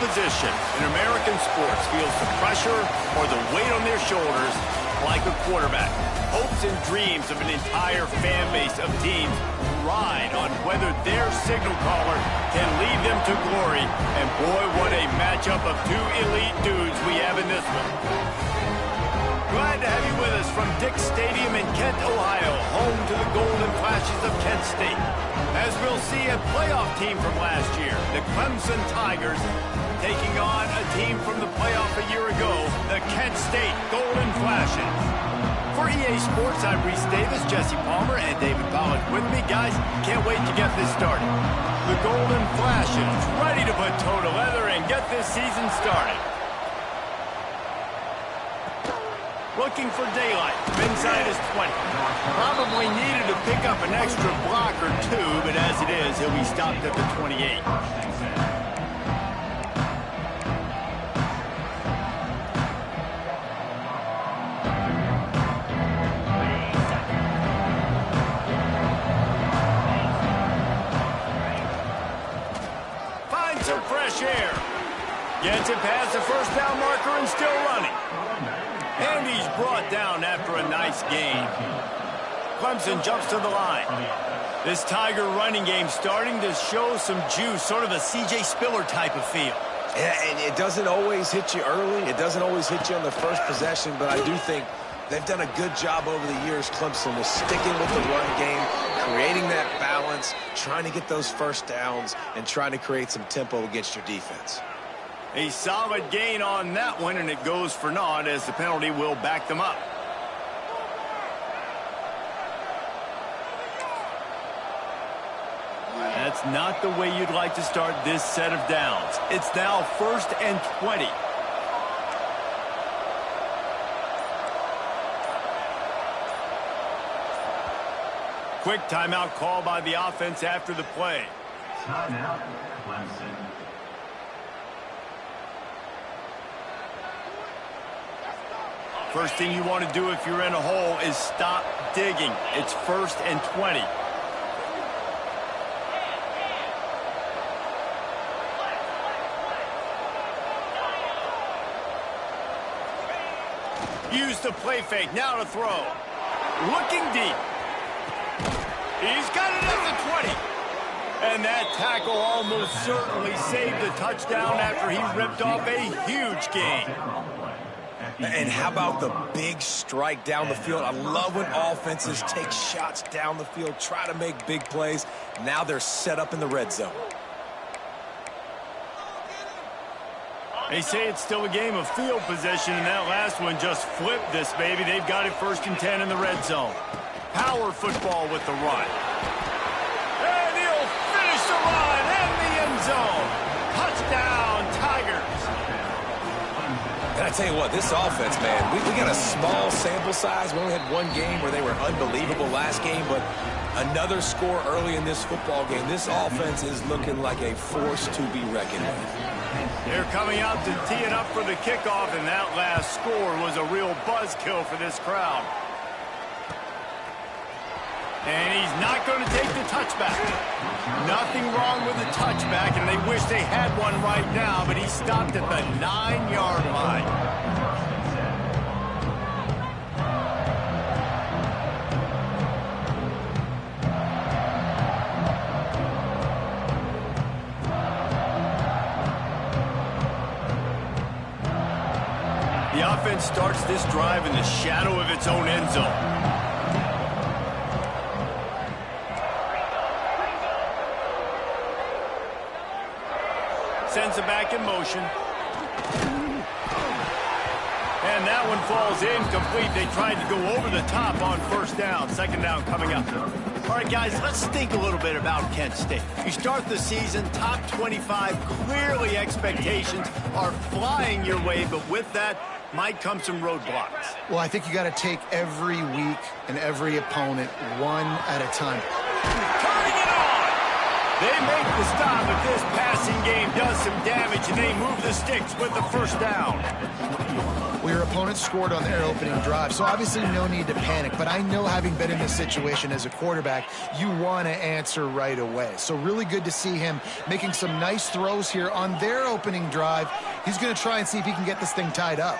position in American sports feels the pressure or the weight on their shoulders like a quarterback. Hopes and dreams of an entire fan base of teams ride on whether their signal caller can lead them to glory. And boy, what a matchup of two elite dudes we have in this one. Glad to have you with us from Dick's Stadium in Kent, Ohio, home to the Golden Flashes of Kent State. As we'll see, a playoff team from last year, the Clemson Tigers, taking on a team from the playoff a year ago, the Kent State Golden Flashes. For EA Sports, I'm Reese Davis, Jesse Palmer, and David Pollack with me. Guys, can't wait to get this started. The Golden Flashes ready to put toe to leather and get this season started. Looking for daylight. Inside is 20. Probably needed to pick up an extra block or two, but as it is, he'll be stopped at the 28. Finds some fresh air. Gets it past the first down marker and still running. And he's brought down after a nice gain. Clemson jumps to the line. This Tiger running game starting to show some juice, sort of a C.J. Spiller type of feel. Yeah, and it doesn't always hit you early. It doesn't always hit you on the first possession, but I do think they've done a good job over the years, Clemson, with sticking with the run game, creating that balance, trying to get those first downs, and trying to create some tempo against your defense. A solid gain on that one, and it goes for naught as the penalty will back them up. That's not the way you'd like to start this set of downs. It's now 1st and 20. Quick timeout call by the offense after the play. Timeout, Clemson. First thing you want to do if you're in a hole is stop digging. It's 1st and 20. Use the play fake. Now to throw. Looking deep. He's got it at the 20. And that tackle almost certainly saved the touchdown after he ripped off a huge gain. And how about the big strike down the field? I love when offenses take shots down the field, try to make big plays. Now they're set up in the red zone. They say it's still a game of field position, and that last one just flipped this baby. They've got it 1st and 10 in the red zone. Power football with the run. And he'll finish the run in the end zone. Touchdown, Tigers. And I tell you what, this offense, man, we got a small sample size. We only had one game where they were unbelievable last game, but another score early in this football game. This offense is looking like a force to be reckoned with. They're coming out to tee it up for the kickoff, and that last score was a real buzzkill for this crowd. And he's not going to take the touchback. Nothing wrong with the touchback, and they wish they had one right now, but he stopped at the 9-yard line. The offense starts this drive in the shadow of its own end zone. Sends it back in motion. And that one falls incomplete. They tried to go over the top on 1st down. 2nd down coming up. All right, guys, let's think a little bit about Kent State. You start the season, top 25. Clearly, expectations are flying your way, but with that might come some roadblocks. Well, I think you got to take every week and every opponent one at a time. Turning it on! They make the stop, but this passing game does some damage, and they move the sticks with the 1st down. Well, your opponent scored on their opening drive, so obviously no need to panic. But I know, having been in this situation as a quarterback, you want to answer right away. So really good to see him making some nice throws here on their opening drive. He's going to try and see if he can get this thing tied up.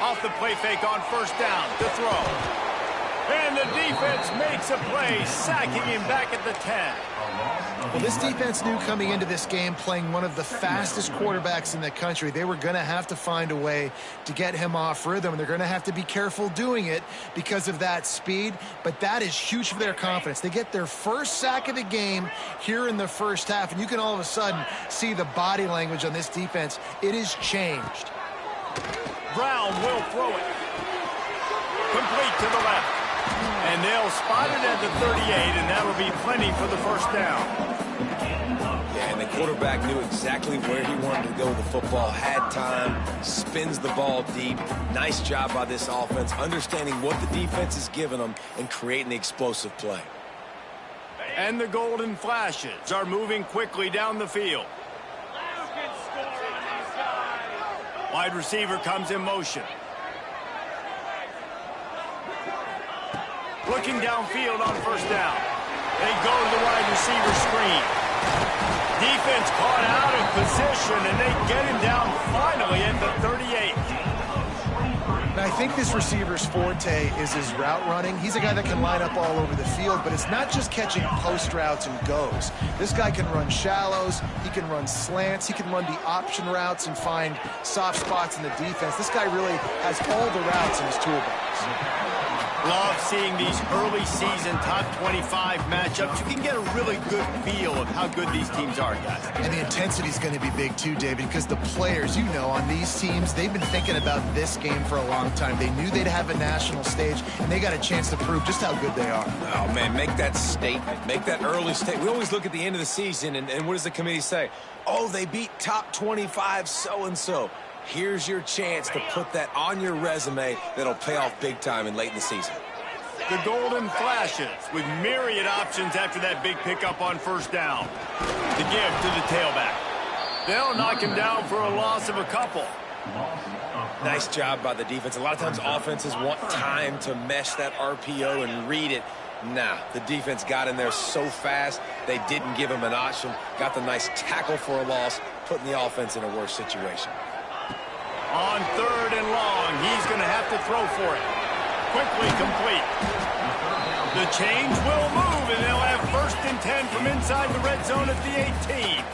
Off the play fake on first down to throw. And the defense makes a play, sacking him back at the 10. Well, this defense knew coming into this game, playing one of the fastest quarterbacks in the country, they were going to have to find a way to get him off rhythm. They're going to have to be careful doing it because of that speed, but that is huge for their confidence. They get their first sack of the game here in the first half, and you can all of a sudden see the body language on this defense. It is changed. Brown will throw it. Complete to the left. And they'll spot it at the 38, and that'll be plenty for the first down. Yeah, and the quarterback knew exactly where he wanted to go with the football, had time, spins the ball deep. Nice job by this offense, understanding what the defense is giving them and creating the explosive play. And the golden flashes are moving quickly down the field. Wide receiver comes in motion. Looking downfield on first down. They go to the wide receiver screen. Defense caught out of position, and they get him down finally at the 38. And I think this receiver's forte is his route running. He's a guy that can line up all over the field, but it's not just catching post routes and goes. This guy can run shallows, he can run slants, he can run the option routes and find soft spots in the defense. This guy really has all the routes in his toolbox. Love seeing these early season top 25 matchups. You can get a really good feel of how good these teams are, guys. And the intensity is going to be big too, David, because the players, you know, on these teams, they've been thinking about this game for a long time. They knew they'd have a national stage, and they got a chance to prove just how good they are. Oh, man, make that statement. Make that early statement. We always look at the end of the season, and what does the committee say? Oh, they beat top 25 so-and-so. Here's your chance to put that on your resume that'll pay off big time and late in the season. The golden flashes with myriad options after that big pickup on first down. The give to the tailback. They'll knock him down for a loss of a couple. Nice job by the defense. A lot of times offenses want time to mesh that RPO and read it. Nah, the defense got in there so fast, they didn't give him an option. Got the nice tackle for a loss, putting the offense in a worse situation. On third and long, he's going to have to throw for it. Quickly complete. The change will move, and they'll have first and 10 from inside the red zone at the 18.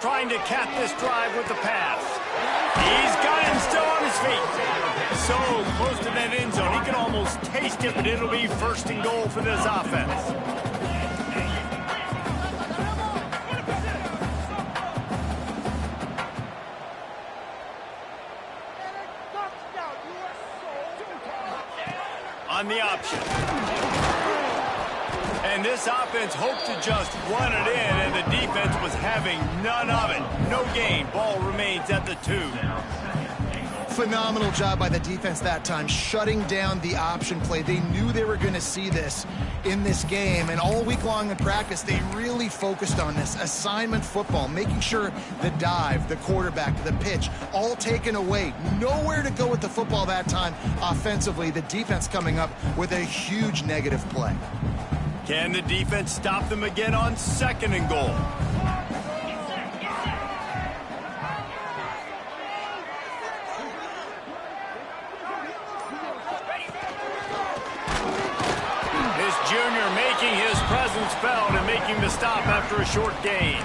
Trying to cap this drive with the pass. He's got him still on his feet. So close to that end zone, he can almost taste it, but it'll be first and goal for this offense. On the option. And this offense hoped to just run it in, and the defense was having none of it. No gain. Ball remains at the 2. Phenomenal job by the defense that time, shutting down the option play. They knew they were going to see this in this game, and all week long in practice, they really focused on this assignment football, making sure the dive, the quarterback, the pitch, all taken away. Nowhere to go with the football that time offensively. The defense coming up with a huge negative play. Can the defense stop them again on second and goal? This junior making his presence felt and making the stop after a short gain.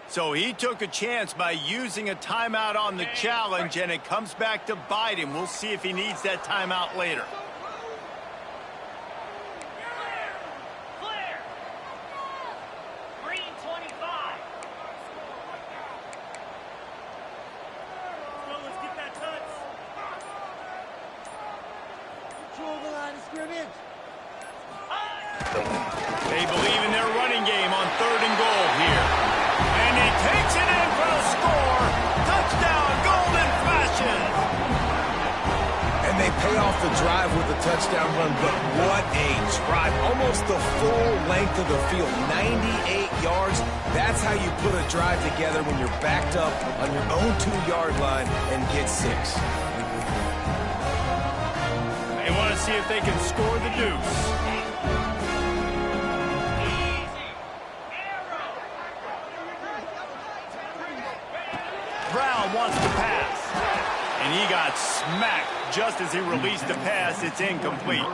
So he took a chance by using a timeout on the challenge, and it comes back to bite him. We'll see if he needs that timeout later. Clear. Green 25. Let's get that touch. Control the line of scrimmage. They believe in their running game on 3rd and goal here. And he takes it in for the score. Touchdown, Golden Flashes. And they pay off the drive with a touchdown run, but what a drive. Almost the full length of the field, 98 yards. That's how you put a drive together when you're backed up on your own 2-yard line and get 6. They want to see if they can score the deuce. Brown wants to pass. And he got smacked just as he released the pass. It's incomplete.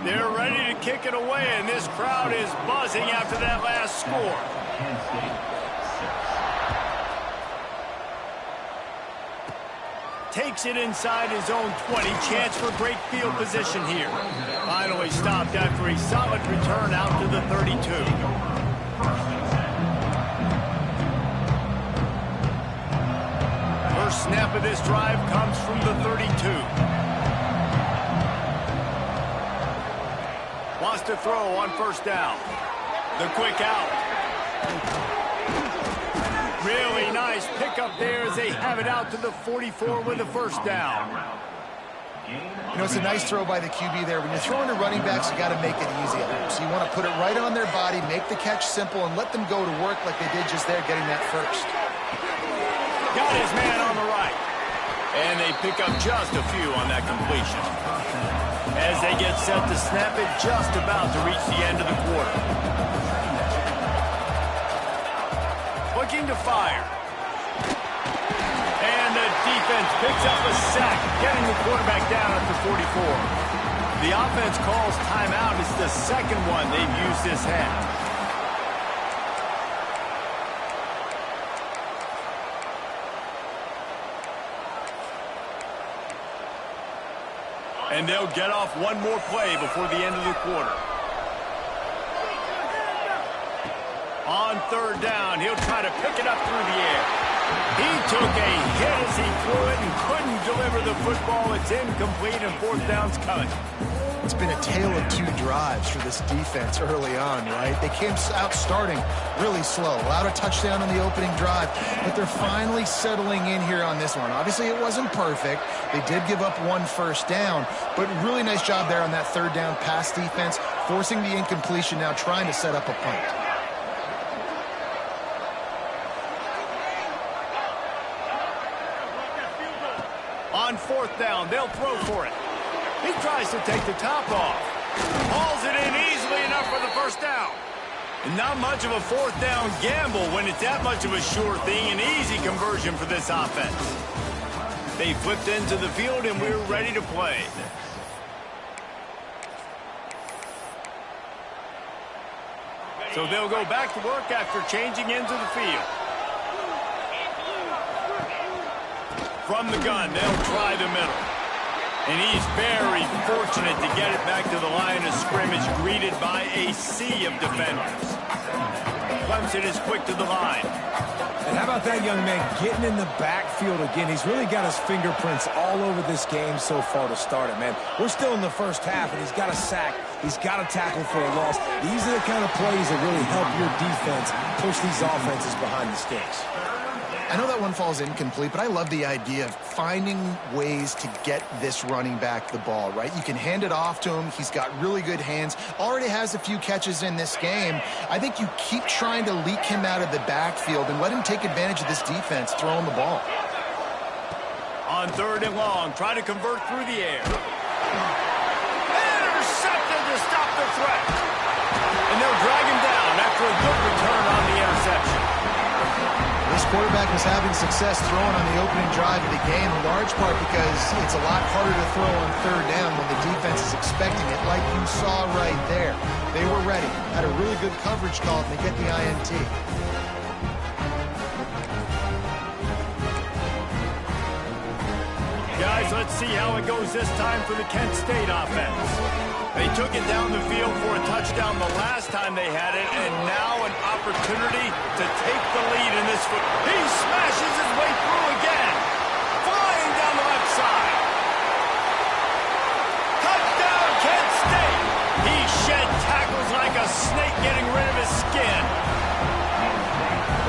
They're ready to kick it away, and this crowd is buzzing after that last score. Takes it inside his own 20. Chance for great field position here. Finally stopped after a solid return out to the 32. First snap of this drive comes from the 32. Wants to throw on 1st down. The quick out. Really nice pickup there as they have it out to the 44 with a 1st down. You know, it's a nice throw by the QB there. When you're throwing to running backs, you got to make it easy on them. So you want to put it right on their body, make the catch simple, and let them go to work like they did just there, getting that first. Got his man on the right. And they pick up just a few on that completion. As they get set to snap it, just about to reach the end of the quarter. Looking to fire. And the defense picks up a sack, getting the quarterback down at the 44. The offense calls timeout. It's the second one they've used this half. And they'll get off one more play before the end of the quarter. On 3rd down, he'll try to pick it up through the air. He took a hit as he threw it and couldn't deliver the football. It's incomplete, and 4th down's coming. It's been a tale of 2 drives for this defense early on, right? They came out starting really slow, allowed a touchdown on the opening drive, but they're finally settling in here on this one. Obviously, it wasn't perfect. They did give up 1 1st down, but really nice job there on that 3rd down pass defense, forcing the incompletion, now trying to set up a punt. On 4th down, they'll throw for it. He tries to take the top off. Hauls it in easily enough for the 1st down. And not much of a 4th down gamble when it's that much of a sure thing. An easy conversion for this offense. They flipped into the field, and we're ready to play. So they'll go back to work after changing into the field. From the gun, they'll try the middle. And he's very fortunate to get it back to the line of scrimmage, greeted by a sea of defenders. Clemson is quick to the line. And how about that young man getting in the backfield again? He's really got his fingerprints all over this game so far to start it, man. We're still in the 1st half, and he's got a sack. He's got a tackle for a loss. These are the kind of plays that really help your defense push these offenses behind the sticks. I know that one falls incomplete, but I love the idea of finding ways to get this running back the ball, right? You can hand it off to him. He's got really good hands. Already has a few catches in this game. I think you keep trying to leak him out of the backfield and let him take advantage of this defense throwing the ball. On 3rd and long, try to convert through the air. Intercepted to stop the threat. And they'll drag him down after a good return on the interception. This quarterback was having success throwing on the opening drive of the game, in large part because it's a lot harder to throw on 3rd down when the defense is expecting it, like you saw right there. They were ready, had a really good coverage call, and they get the INT. Let's see how it goes this time for the Kent State offense. They took it down the field for a touchdown the last time they had it, and now an opportunity to take the lead in this foot. He smashes his way through again, flying down the left side. Touchdown, Kent State. He shed tackles like a snake getting rid of his skin.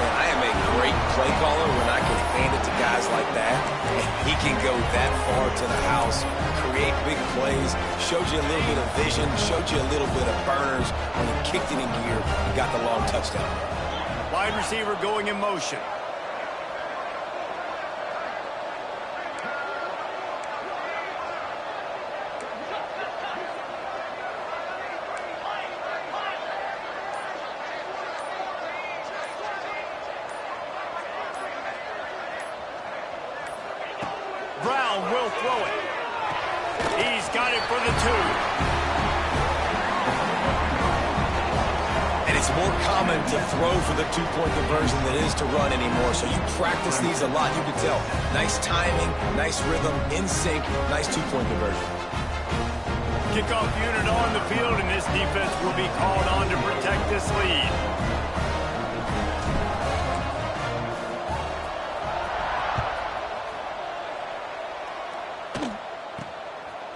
Man, I am a great play caller when I can hand it to guys like that. And he can go that far to the house, create big plays, showed you a little bit of vision, showed you a little bit of burners when he kicked it in gear and got the long touchdown. Wide receiver going in motion. Brown will throw it. He's got it for the 2. And it's more common to throw for the 2-point conversion than it is to run anymore. So you practice these a lot. You can tell. Nice timing, nice rhythm, in sync, nice 2-point conversion. Kickoff unit on the field, and this defense will be called on to protect this lead.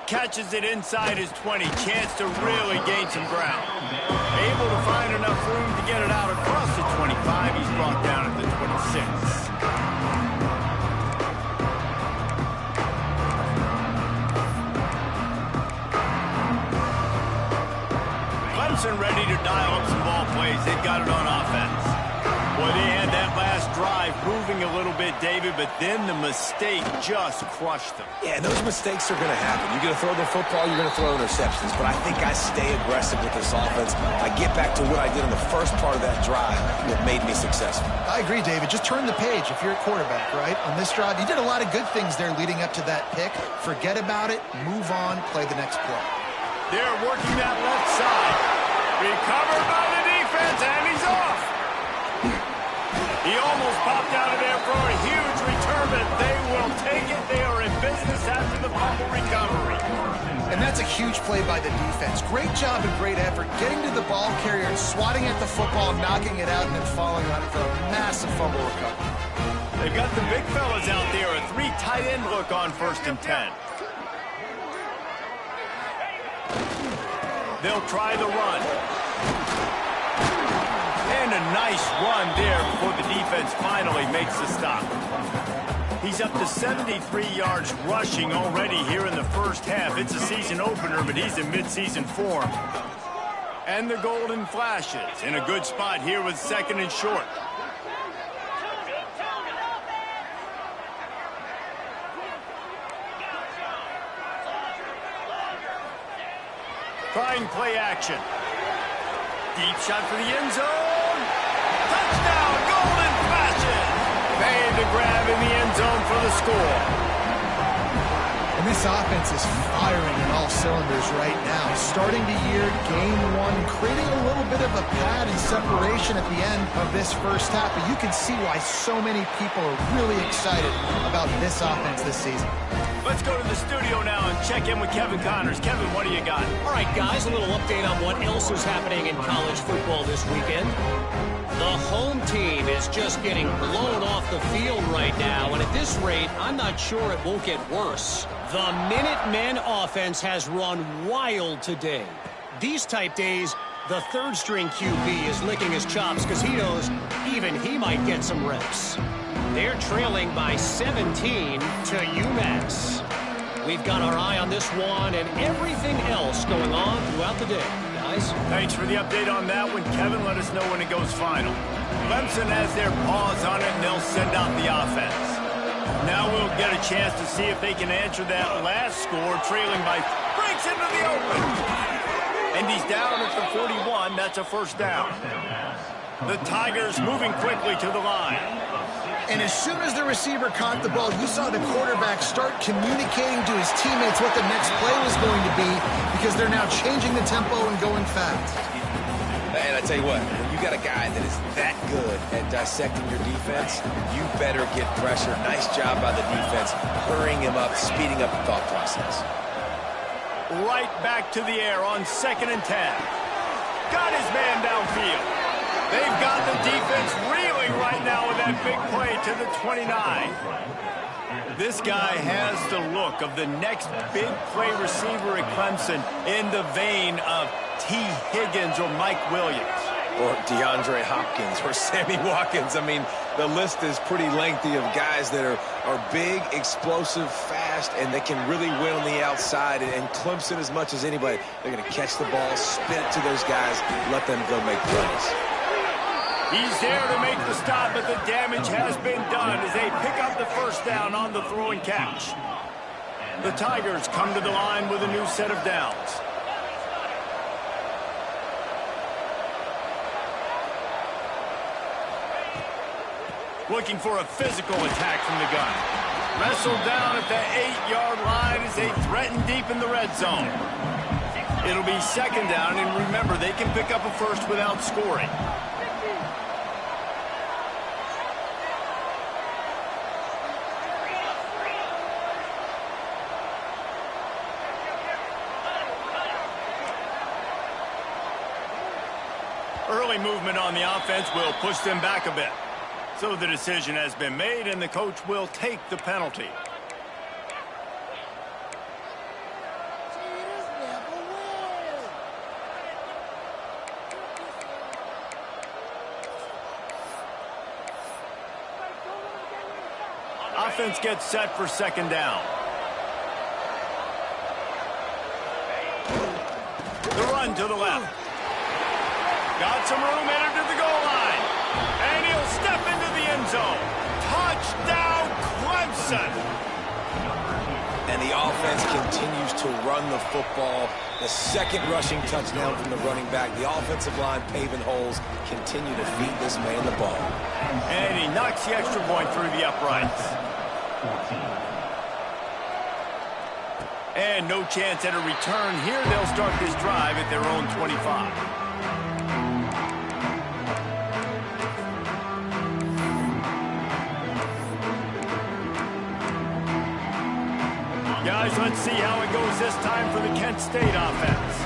Catches it inside his 20. Chance to really gain some ground. Able to find enough room to get it out across the 25. He's brought down at the 26. Clemson ready to dial up some ball plays. They've got it on offense. Boy, they had that last drive moving a little bit, David, but then the mistake just crushed them. Yeah, those mistakes are going to happen. You're going to throw the football, you're going to throw interceptions. But I think I stay aggressive with this offense. I get back to what I did in the first part of that drive that made me successful. I agree, David. Just turn the page if you're a quarterback, right? On this drive, you did a lot of good things there leading up to that pick. Forget about it, move on, play the next play. They're working that left side. Recovered by the defense, and he's off. He almost popped out of there for a huge return, but they will take it. They are in business after the fumble recovery. And that's a huge play by the defense. Great job and great effort getting to the ball carrier and swatting at the football, knocking it out, and then falling on it for a massive fumble recovery. They've got the big fellas out there. A 3 tight end look on 1st and 10. They'll try the run. And a nice run there before the defense finally makes the stop. He's up to 73 yards rushing already here in the first half. It's a season opener, but he's in midseason form. And the golden flashes in a good spot here with 2nd and short. Trying play action. Deep shot for the end zone. Touchdown, golden flashes. Made the grab in the end zone for the score. And this offense is firing in all cylinders right now. Starting the year, game 1, creating a little bit of a pad and separation at the end of this first half. But you can see why so many people are really excited about this offense this season. Let's go to the studio now and check in with Kevin Connors. Kevin, what do you got? All right, guys, a little update on what else is happening in college football this weekend. The home team is just getting blown off the field right now, and at this rate, I'm not sure it won't get worse. The Minutemen offense has run wild today. These type days, the third-string QB is licking his chops because he knows even he might get some reps. They're trailing by 17 to UMass. We've got our eye on this one and everything else going on throughout the day, guys. Thanks for the update on that one, Kevin. Let us know when it goes final. Clemson has their paws on it, and they'll send out the offense. Now we'll get a chance to see if they can answer that last score, trailing by breaks into the open. And he's down at the 41. That's a first down. The Tigers moving quickly to the line. And as soon as the receiver caught the ball, you saw the quarterback start communicating to his teammates what the next play was going to be because they're now changing the tempo and going fast. And I tell you what, when you got a guy that is that good at dissecting your defense, you better get pressure. Nice job by the defense, hurrying him up, speeding up the thought process. Right back to the air on 2nd and 10. Got his man downfield. They've got the defense reeling right now with that big play to the 29. This guy has the look of the next big play receiver at Clemson in the vein of T. Higgins or Mike Williams. Or DeAndre Hopkins or Sammy Watkins. I mean, the list is pretty lengthy of guys that are big, explosive, fast, and they can really win on the outside. And Clemson, as much as anybody, they're going to catch the ball, spin it to those guys, let them go make plays. He's there to make the stop, but the damage has been done as they pick up the first down on the throw and catch. The Tigers come to the line with a new set of downs. Looking for a physical attack from the gun. Wrestled down at the 8-yard line as they threaten deep in the red zone. It'll be 2nd down, and remember, they can pick up a first without scoring. Early movement on the offense will push them back a bit. So the decision has been made, and the coach will take the penalty. Offense gets set for 2nd down. The run to the left. Got some room, entered to the goal line. And he'll step into the end zone. Touchdown, Clemson. And the offense continues to run the football. The 2nd rushing touchdown from the running back. The offensive line paving holes. Continue to feed this man the ball. And he knocks the extra point through the uprights. And no chance at a return here. They'll start this drive at their own 25. Guys, let's see how it goes this time for the Kent State offense.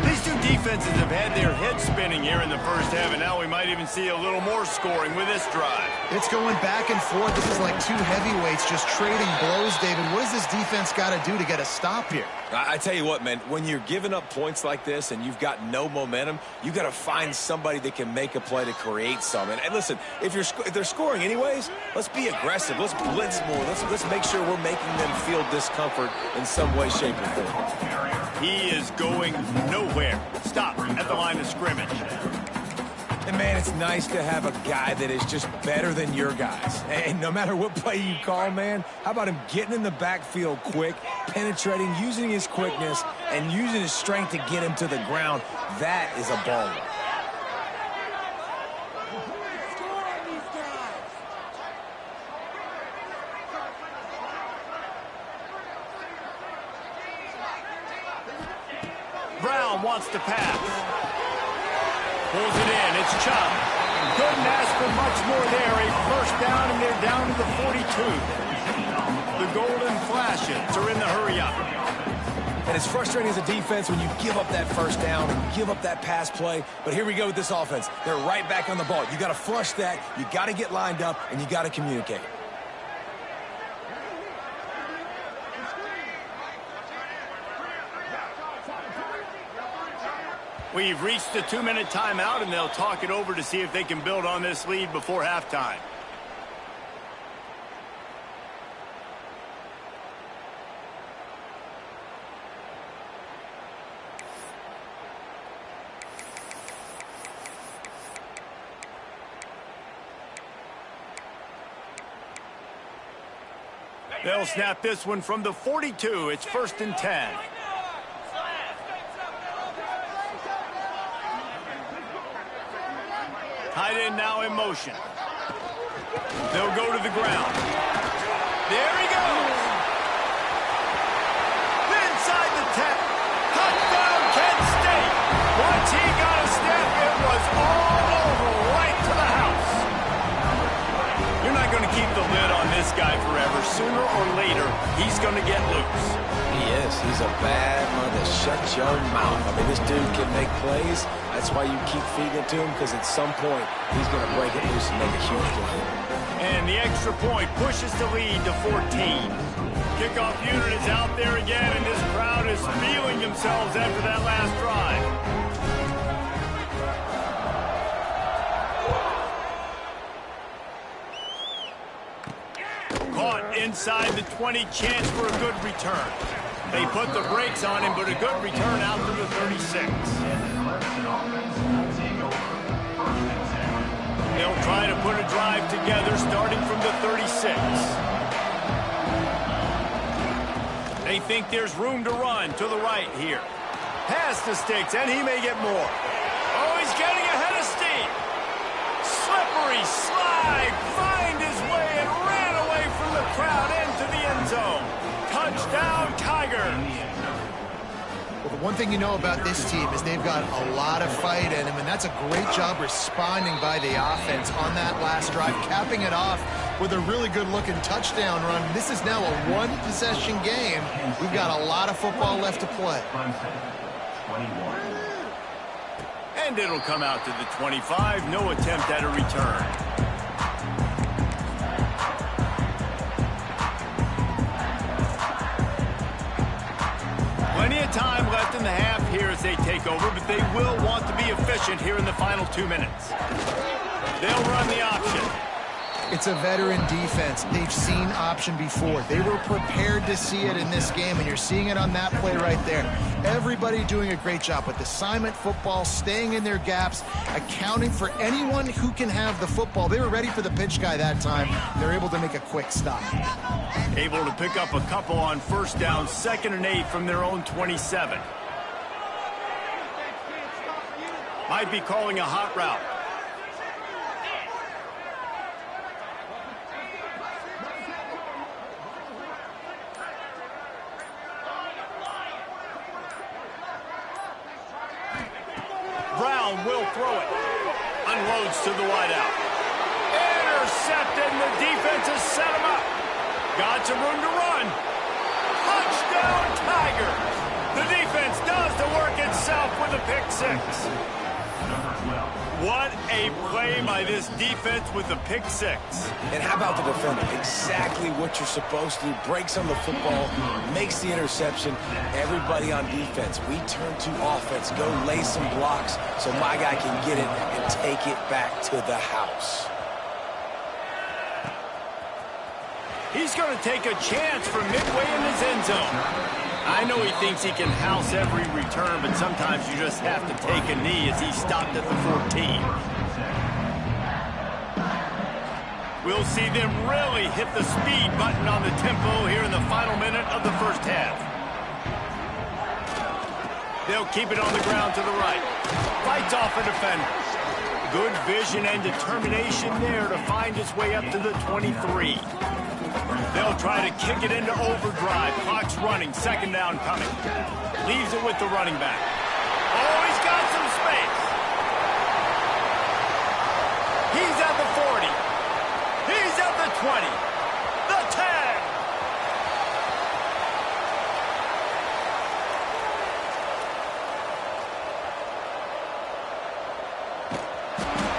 These two defenses have had their heads spinning here in the first half, and now we might even see a little more scoring with this drive. It's going back and forth. This is like two heavyweights just trading blows, David. What does this defense got to do to get a stop here? I tell you what, man, when you're giving up points like this and you've got no momentum, you got to find somebody that can make a play to create some. And listen, if they're scoring anyways, let's be aggressive. Let's blitz more. Let's make sure we're making them feel discomfort in some way, shape, or form. He is going nowhere. Stop at the line of scrimmage. And, man, it's nice to have a guy that is just better than your guys. And no matter what play you call, man, how about him getting in the backfield quick, penetrating, using his quickness, and using his strength to get him to the ground? That is a baller. Brown wants to pass. Pulls it in. It's Chubb. Couldn't ask for much more there. A first down, and they're down to the 42. The golden flashes are in the hurry-up. And it's frustrating as a defense when you give up that first down and give up that pass play. But here we go with this offense. They're right back on the ball. You got to flush that. You got to get lined up, and you got to communicate. We've reached the 2-minute timeout, and they'll talk it over to see if they can build on this lead before halftime. They'll snap this one from the 42. It's 1st and 10. Tight end now in motion. They'll go to the ground. There he goes. Inside the 10. Touchdown, Kent State. Once he got a step, it was all over not going to keep the lid on this guy forever. Sooner or later, he's going to get loose. He is. He's a bad mother. Shut your mouth. I mean, this dude can make plays. That's why you keep feeding it to him, because at some point, he's going to break it loose and make a huge play. And the extra point pushes the lead to 14. Kickoff unit is out there again, and this crowd is feeling themselves after that last drive. Caught inside the 20, chance for a good return. They put the brakes on him, but a good return out to the 36. They'll try to put a drive together starting from the 36. They think there's room to run to the right here. Pass the sticks, and he may get more. Oh, he's getting ahead of steam. Slippery slide, find his way, and ran away from the crowd into the end zone. Touchdown, Tigers. Well, the one thing you know about this team is they've got a lot of fight in them, and that's a great job responding by the offense on that last drive, capping it off with a really good-looking touchdown run. This is now a one-possession game. We've got a lot of football left to play. And it'll come out to the 25. No attempt at a return. Plenty of time left in the half here as they take over, but they will want to be efficient here in the final 2 minutes. They'll run the option. It's a veteran defense. They've seen option before. They were prepared to see it in this game, and you're seeing it on that play right there. Everybody doing a great job with assignment football, staying in their gaps, accounting for anyone who can have the football. They were ready for the pitch guy that time. They're able to make a quick stop. Able to pick up a couple on first down, 2nd and 8 from their own 27. Might be calling a hot route. Brown will throw it. Unloads to the wideout. Intercepted, and the defense has set him up. Got some room to run. Touchdown, Tigers. The defense does the work itself with a pick six. What a play by this defense with the pick six. And how about the defender? Exactly what you're supposed to do. Breaks on the football, makes the interception. Everybody on defense, we turn to offense. Go lay some blocks so my guy can get it and take it back to the house. He's going to take a chance from midway in his end zone. I know he thinks he can house every return, but sometimes you just have to take a knee as he stopped at the 14. We'll see them really hit the speed button on the tempo here in the final minute of the first half. They'll keep it on the ground to the right. Fights off a defender. Good vision and determination there to find his way up to the 23. They'll try to kick it into overdrive. Clock's running. 2nd down coming. Leaves it with the running back. Oh, he's got some space. He's at the 40. He's at the 20. The 10.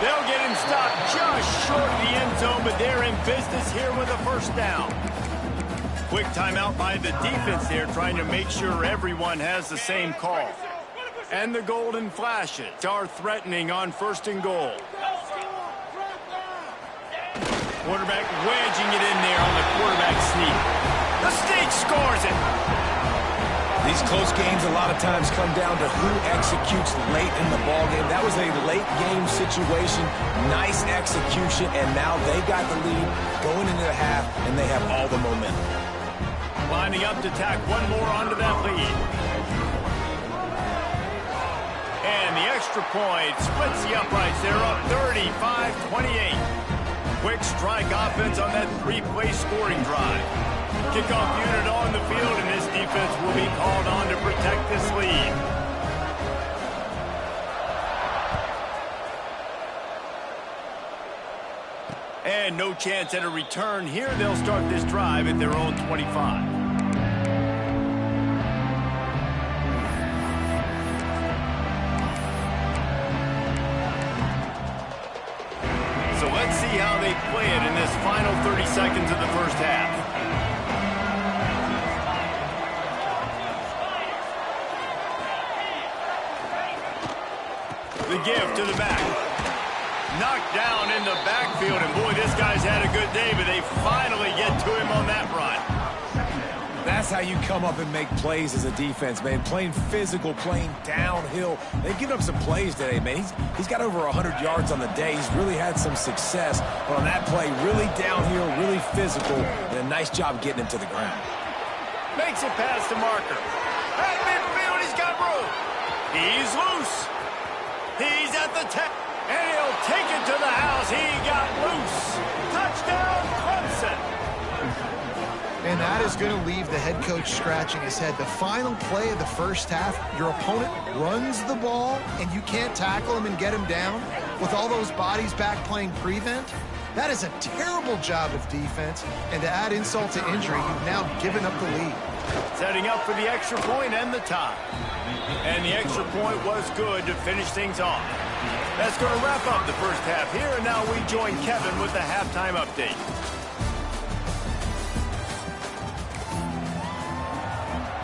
They'll get him stopped just short of the end zone, but they're in business here with a first down. Quick timeout by the defense there, trying to make sure everyone has the same call. And the golden flashes are threatening on 1st and goal. Quarterback wedging it in there on the quarterback sneak. The sneak scores it. These close games a lot of times come down to who executes late in the ballgame. That was a late game situation, nice execution, and now they got the lead going into the half, and they have all the momentum. Lining up to tack one more onto that lead. And the extra point splits the uprights. They're up 35-28. Quick strike offense on that 3-play scoring drive. Kickoff unit on the field, and this defense will be called on to protect this lead. And no chance at a return here. They'll start this drive at their own 25. So let's see how they play it in this final 30 seconds of the first half. The give to the back. Knocked down in the backfield, and boy, this guy's had a good day, but they finally get to him on that run. That's how you come up and make plays as a defense, man. Playing physical, playing downhill. They've given up some plays today, man. He's got over 100 yards on the day. He's really had some success. But on that play, really downhill, really physical, and a nice job getting him to the ground. Makes it past the marker. At midfield, he's got room. He's loose. He's at the 10. And he'll take it to the house. He got loose. Touchdown, Clemson. And that is going to leave the head coach scratching his head. The final play of the first half, your opponent runs the ball, and you can't tackle him and get him down with all those bodies back playing prevent. That is a terrible job of defense. And to add insult to injury, you've now given up the lead. Setting up for the extra point and the tie. And the extra point was good to finish things off. That's going to wrap up the first half here, and now we join Kevin with the halftime update.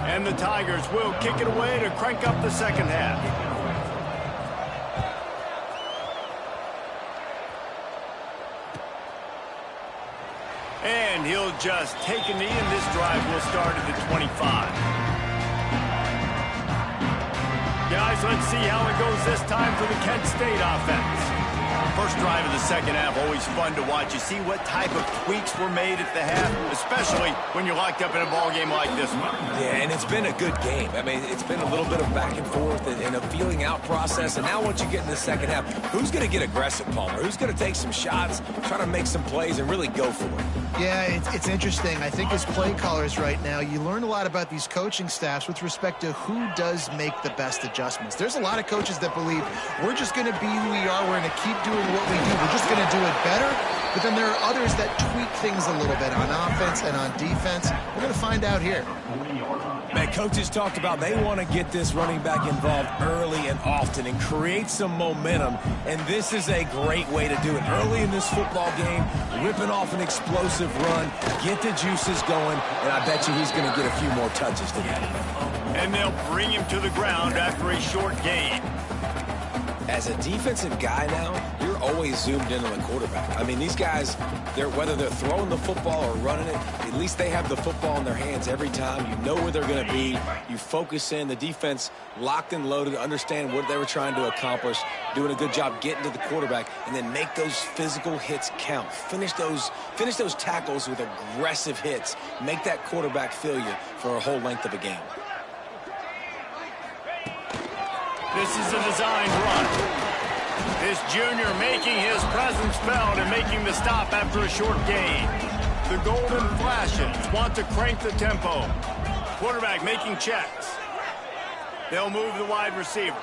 And the Tigers will kick it away to crank up the second half. And he'll just take a knee, and this drive will start at the 25. Guys, let's see how it goes this time for the Kent State offense. First drive of the second half, always fun to watch. You see what type of tweaks were made at the half, especially when you're locked up in a ball game like this one. Yeah, and it's been a good game. I mean, it's been a little bit of back and forth and a feeling out process. And now once you get in the second half, who's going to get aggressive, Palmer? Who's going to take some shots, try to make some plays, and really go for it? Yeah, it's interesting. I think as play callers right now, you learn a lot about these coaching staffs with respect to who does make the best adjustments. There's a lot of coaches that believe we're just going to be who we are. We're going to keep doing what we do. We're just going to do it better. But then there are others that tweak things a little bit on offense and on defense. We're going to find out here. Man, coaches talked about they want to get this running back involved early and often and create some momentum, and this is a great way to do it. Early in this football game, ripping off an explosive run, get the juices going, and I bet you he's going to get a few more touches today. And they'll bring him to the ground after a short gain. As a defensive guy now, you're always zoomed in on the quarterback. I mean, these guys, whether they're throwing the football or running it, at least they have the football in their hands every time. You know where they're going to be. You focus in. The defense locked and loaded, understand what they were trying to accomplish, doing a good job getting to the quarterback, and then make those physical hits count. Finish those tackles with aggressive hits. Make that quarterback feel you for a whole length of a game. This is a designed run. This junior making his presence felt and making the stop after a short gain. The golden flashes want to crank the tempo. Quarterback making checks. They'll move the wide receiver.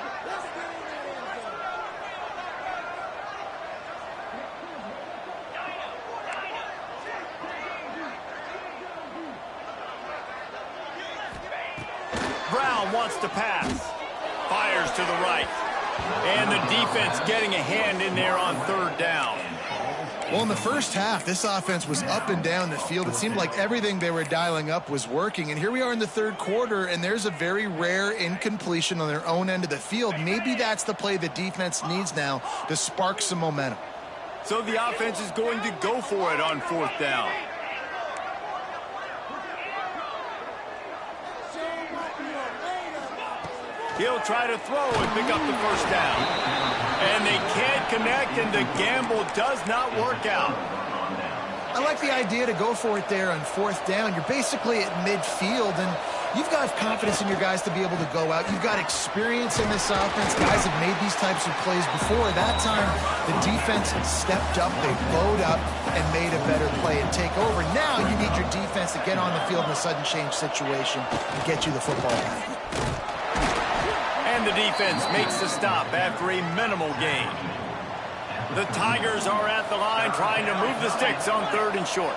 Brown wants to pass. Fires to the right. And the defense getting a hand in there on third down. Well, in the first half, this offense was up and down the field. It seemed like everything they were dialing up was working. And here we are in the third quarter, and there's a very rare incompletion on their own end of the field. Maybe that's the play the defense needs now to spark some momentum. So the offense is going to go for it on fourth down. He'll try to throw and pick up the first down. And they can't connect, and the gamble does not work out. I like the idea to go for it there on fourth down. You're basically at midfield, and you've got confidence in your guys to be able to go out. You've got experience in this offense. Guys have made these types of plays before. That time, the defense stepped up, they bowed up, and made a better play and take over. Now you need your defense to get on the field in a sudden change situation and get you the football back. And the defense makes the stop after a minimal gain. The Tigers are at the line trying to move the sticks on 3rd and short.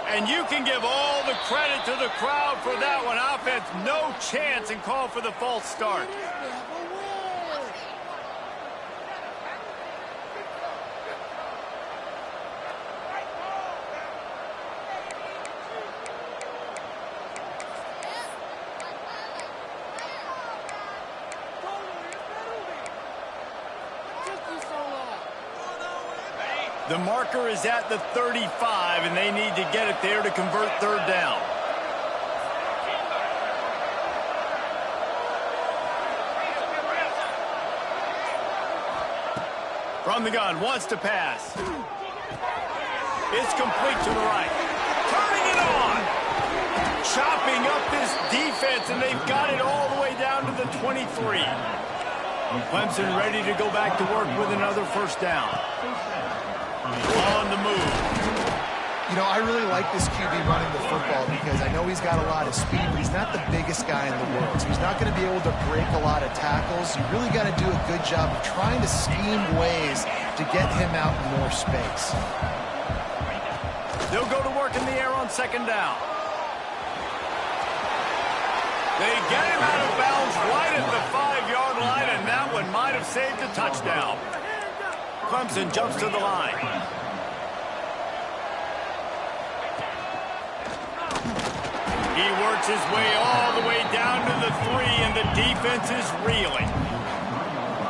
And you can give all the credit to the crowd for that one. Offense, no chance, and call for the false start. The marker is at the 35, and they need to get it there to convert 3rd down. From the gun, wants to pass. It's complete to the right. Turning it on. Chopping up this defense, and they've got it all the way down to the 23. Clemson ready to go back to work with another 1st down. On the move. You know, I really like this QB running the football because I know he's got a lot of speed, but he's not the biggest guy in the world. So he's not going to be able to break a lot of tackles. You really got to do a good job of trying to scheme ways to get him out in more space. They'll go to work in the air on 2nd down. They get him out of bounds right at the 5-yard line, and that one might have saved a touchdown. Clemson jumps to the line. He works his way all the way down to the 3, and the defense is reeling.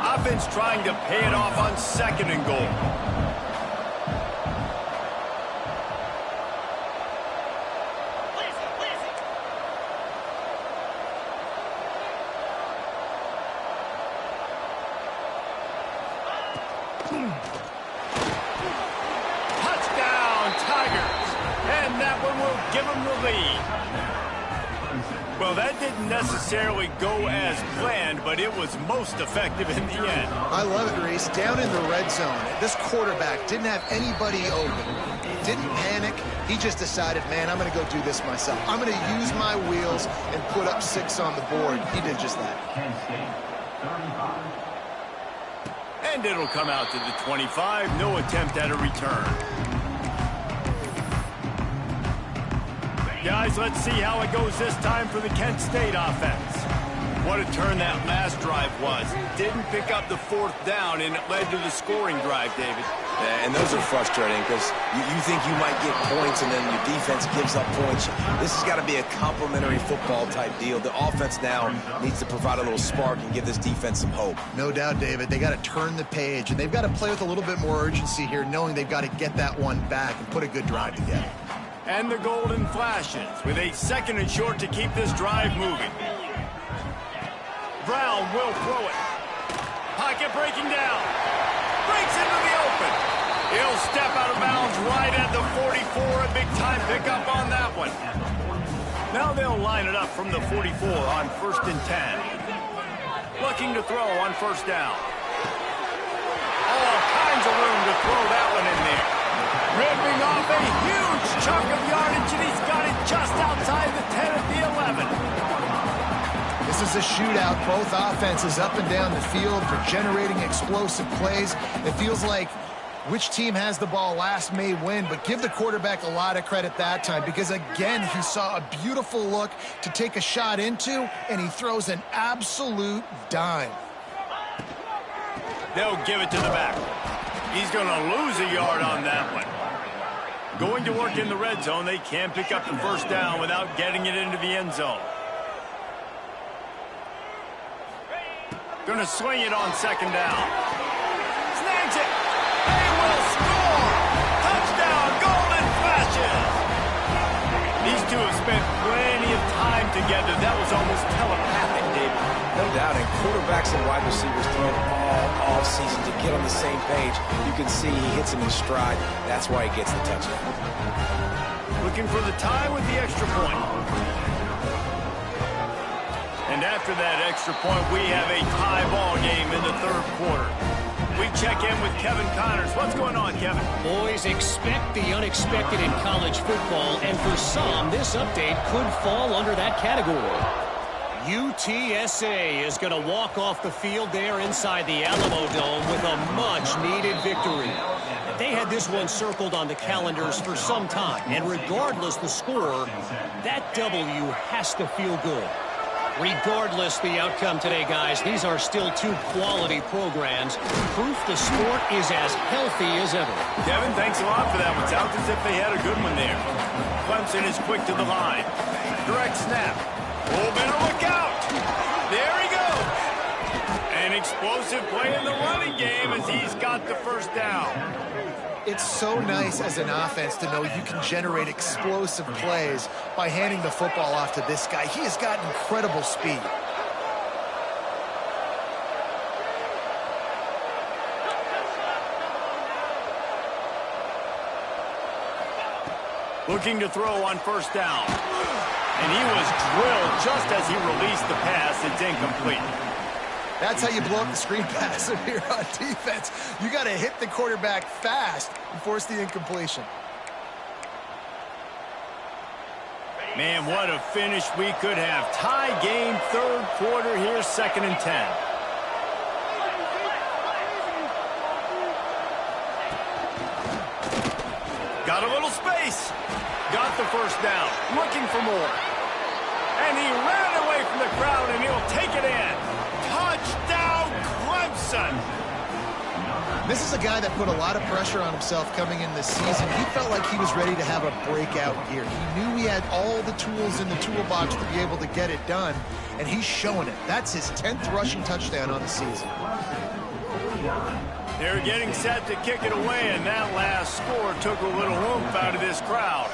Offense trying to pay it off on 2nd and goal. Touchdown, Tigers. And that one will give them the lead. Well, that didn't necessarily go as planned, but it was most effective in the end. I love it, Reese. Down in the red zone, this quarterback didn't have anybody open. Didn't panic. He just decided, man, I'm going to go do this myself. I'm going to use my wheels and put up 6 on the board. He did just that. And it'll come out to the 25. No attempt at a return. Guys, let's see how it goes this time for the Kent State offense. What a turn that last drive was. Didn't pick up the 4th down, and it led to the scoring drive, David. Yeah, and those are frustrating because you think you might get points and then your defense gives up points. This has got to be a complementary football type deal. The offense now needs to provide a little spark and give this defense some hope. No doubt, David. They got to turn the page, and they've got to play with a little bit more urgency here, knowing they've got to get that one back and put a good drive together. And the golden flashes with a 2nd and short to keep this drive moving. Brown will throw it. Pocket breaking down. Breaks into the open. He'll step out of bounds right at the 44. A big-time pickup on that one. Now they'll line it up from the 44 on 1st and 10. Looking to throw on 1st down. All kinds of room to throw that one in there. Ripping off a huge chunk of yardage, and he's got it just outside the 10 at the 11. This is a shootout. Both offenses up and down the field for generating explosive plays. It feels like which team has the ball last may win, but give the quarterback a lot of credit that time because, again, he saw a beautiful look to take a shot into, and he throws an absolute dime. They'll give it to the back. He's going to lose a yard on that one. Going to work in the red zone. They can't pick up the 1st down without getting it into the end zone. Going to swing it on 2nd down. Snags it. They will score. Touchdown, golden flashes. These two have spent plenty of time together. That was almost telepathic, David. No doubt, and quarterbacks and wide receivers thrown all season to get on the same page. You can see he hits him in stride. That's why he gets the touchdown. Looking for the tie with the extra point. And after that extra point, we have a tie ball game in the 3rd quarter. We check in with Kevin Connors. What's going on, Kevin? Boys, expect the unexpected in college football, and for some, this update could fall under that category. UTSA is going to walk off the field there inside the Alamo Dome with a much-needed victory. They had this one circled on the calendars for some time, and regardless the score, that W has to feel good. Regardless the outcome today, guys, these are still two quality programs. Proof the sport is as healthy as ever. Kevin, thanks a lot for that one. Sounds as if they had a good one there. Clemson is quick to the line. Direct snap. Oh, better look out. There he goes. An explosive play in the running game as he's got the first down. It's so nice as an offense to know you can generate explosive plays by handing the football off to this guy. He has got incredible speed. Looking to throw on first down. And he was drilled just as he released the pass. It's incomplete. That's how you blow up the screen pass here on defense. You got to hit the quarterback fast and force the incompletion. Man, what a finish we could have. Tie game, third quarter here, 2nd and 10. Got a little space. Got the first down. Looking for more. And he ran away from the crowd, and he'll take it in. Touchdown, Clemson! This is a guy that put a lot of pressure on himself coming in this season. He felt like he was ready to have a breakout year. He knew he had all the tools in the toolbox to be able to get it done, and he's showing it. That's his 10th rushing touchdown on the season. They're getting set to kick it away, and that last score took a little oomph out of this crowd.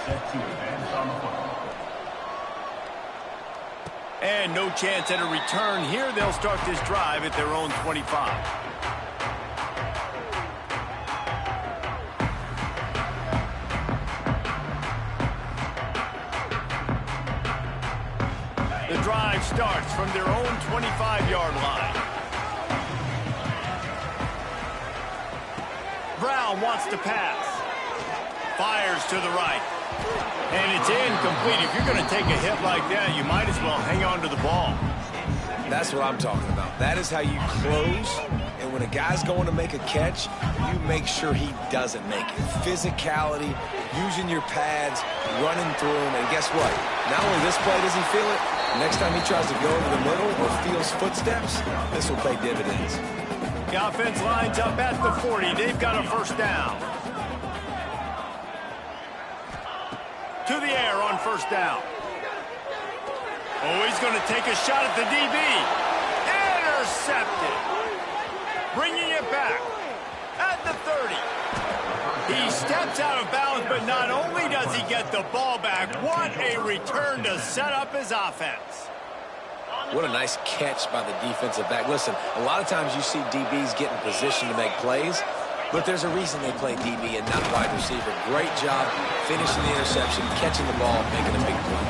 And no chance at a return here. They'll start this drive at their own 25. The drive starts from their own 25-yard line. Brown wants to pass. Fires to the right. And it's incomplete. If you're going to take a hit like that, you might as well hang on to the ball. That's what I'm talking about. That is how you close. And when a guy's going to make a catch, you make sure he doesn't make it. Physicality, using your pads, running through him. And guess what? Not only this play does he feel it, next time he tries to go over the middle or feels footsteps, this will pay dividends. The offense lines up at the 40. They've got a first down. To the air on first down. Oh, he's going to take a shot at the DB. Intercepted. Bringing it back at the 30. He steps out of bounds, but not only does he get the ball back, what a return to set up his offense. What a nice catch by the defensive back. Listen, a lot of times you see DBs get in position to make plays, but there's a reason they play DB and not wide receiver. Great job finishing the interception, catching the ball, making a big play.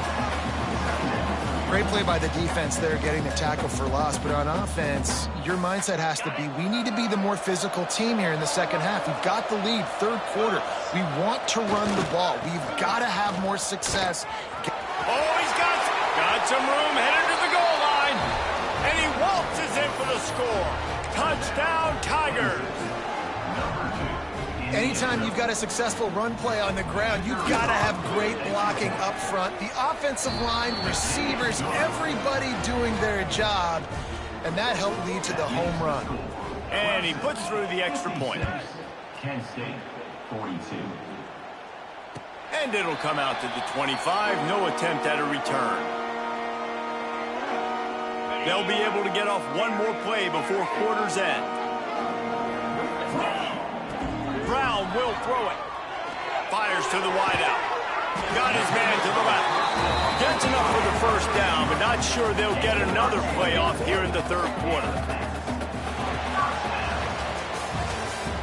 Great play by the defense there, getting the tackle for loss. But on offense, your mindset has to be, we need to be the more physical team here in the second half. We've got the lead, third quarter. We want to run the ball. We've got to have more success. Oh, he's got some room, headed to the goal line. And he waltzes in for the score. Touchdown, Tigers. Anytime you've got a successful run play on the ground, you've got to have great blocking up front. The offensive line, receivers, everybody doing their job. And that helped lead to the home run. And he puts through the extra point. Kent State, 42. And it'll come out to the 25. No attempt at a return. They'll be able to get off one more play before quarter's end. Brown will throw it. Fires to the wideout. Got his man to the left. Gets enough for the first down, but not sure they'll get another play off here in the third quarter.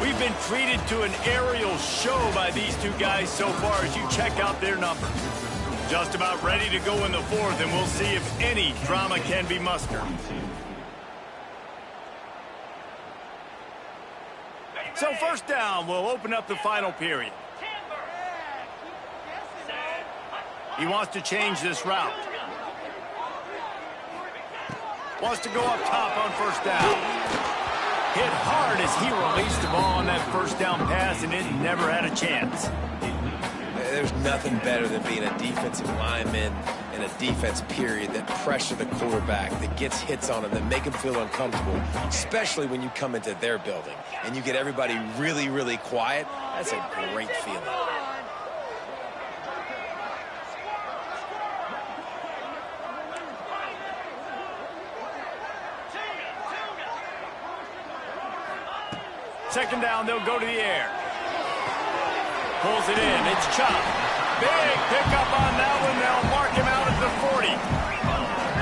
We've been treated to an aerial show by these two guys so far as you check out their numbers. Just about ready to go in the fourth, and we'll see if any drama can be mustered. So first down will open up the final period. He wants to change this route. Wants to go up top on first down. Hit hard as he released the ball on that first down pass, and it never had a chance. There's nothing better than being a defensive lineman in a defense period that pressure the quarterback, that gets hits on him, that make him feel uncomfortable, especially when you come into their building and you get everybody really, really quiet. That's a great feeling. Second down, they'll go to the air. Pulls it in. It's Chop. Big pickup on that one. They'll mark him out at the 40.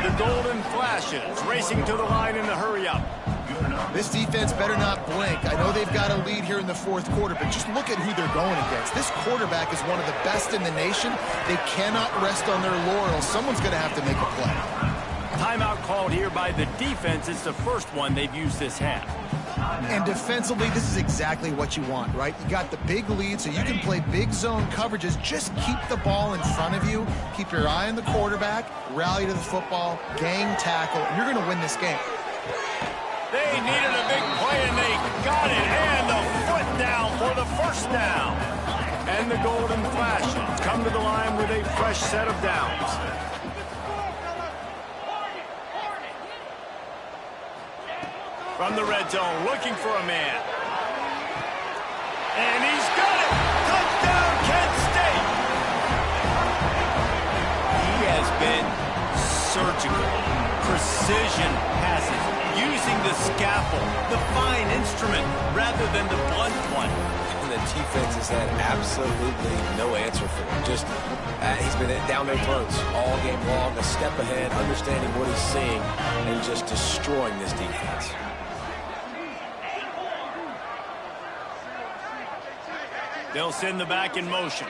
The golden flashes racing to the line in the hurry-up. This defense better not blink. I know they've got a lead here in the fourth quarter, but just look at who they're going against. This quarterback is one of the best in the nation. They cannot rest on their laurels. Someone's going to have to make a play. Timeout called here by the defense. It's the first one they've used this half. And defensively, this is exactly what you want, right? You got the big lead, so you can play big zone coverages. Just keep the ball in front of you. Keep your eye on the quarterback. Rally to the football. Gang tackle. And you're going to win this game. They needed a big play, and they got it. And the foot down for the first down. And the golden flashes come to the line with a fresh set of downs. From the red zone, looking for a man. And he's got it! Touchdown, Kent State! He has been surgical. Precision passes, using the scalpel, the fine instrument, rather than the blunt one. And the defense has had absolutely no answer for him. Just, he's been down their throats all game long, a step ahead, understanding what he's seeing, and just destroying this defense. They'll send the back in motion.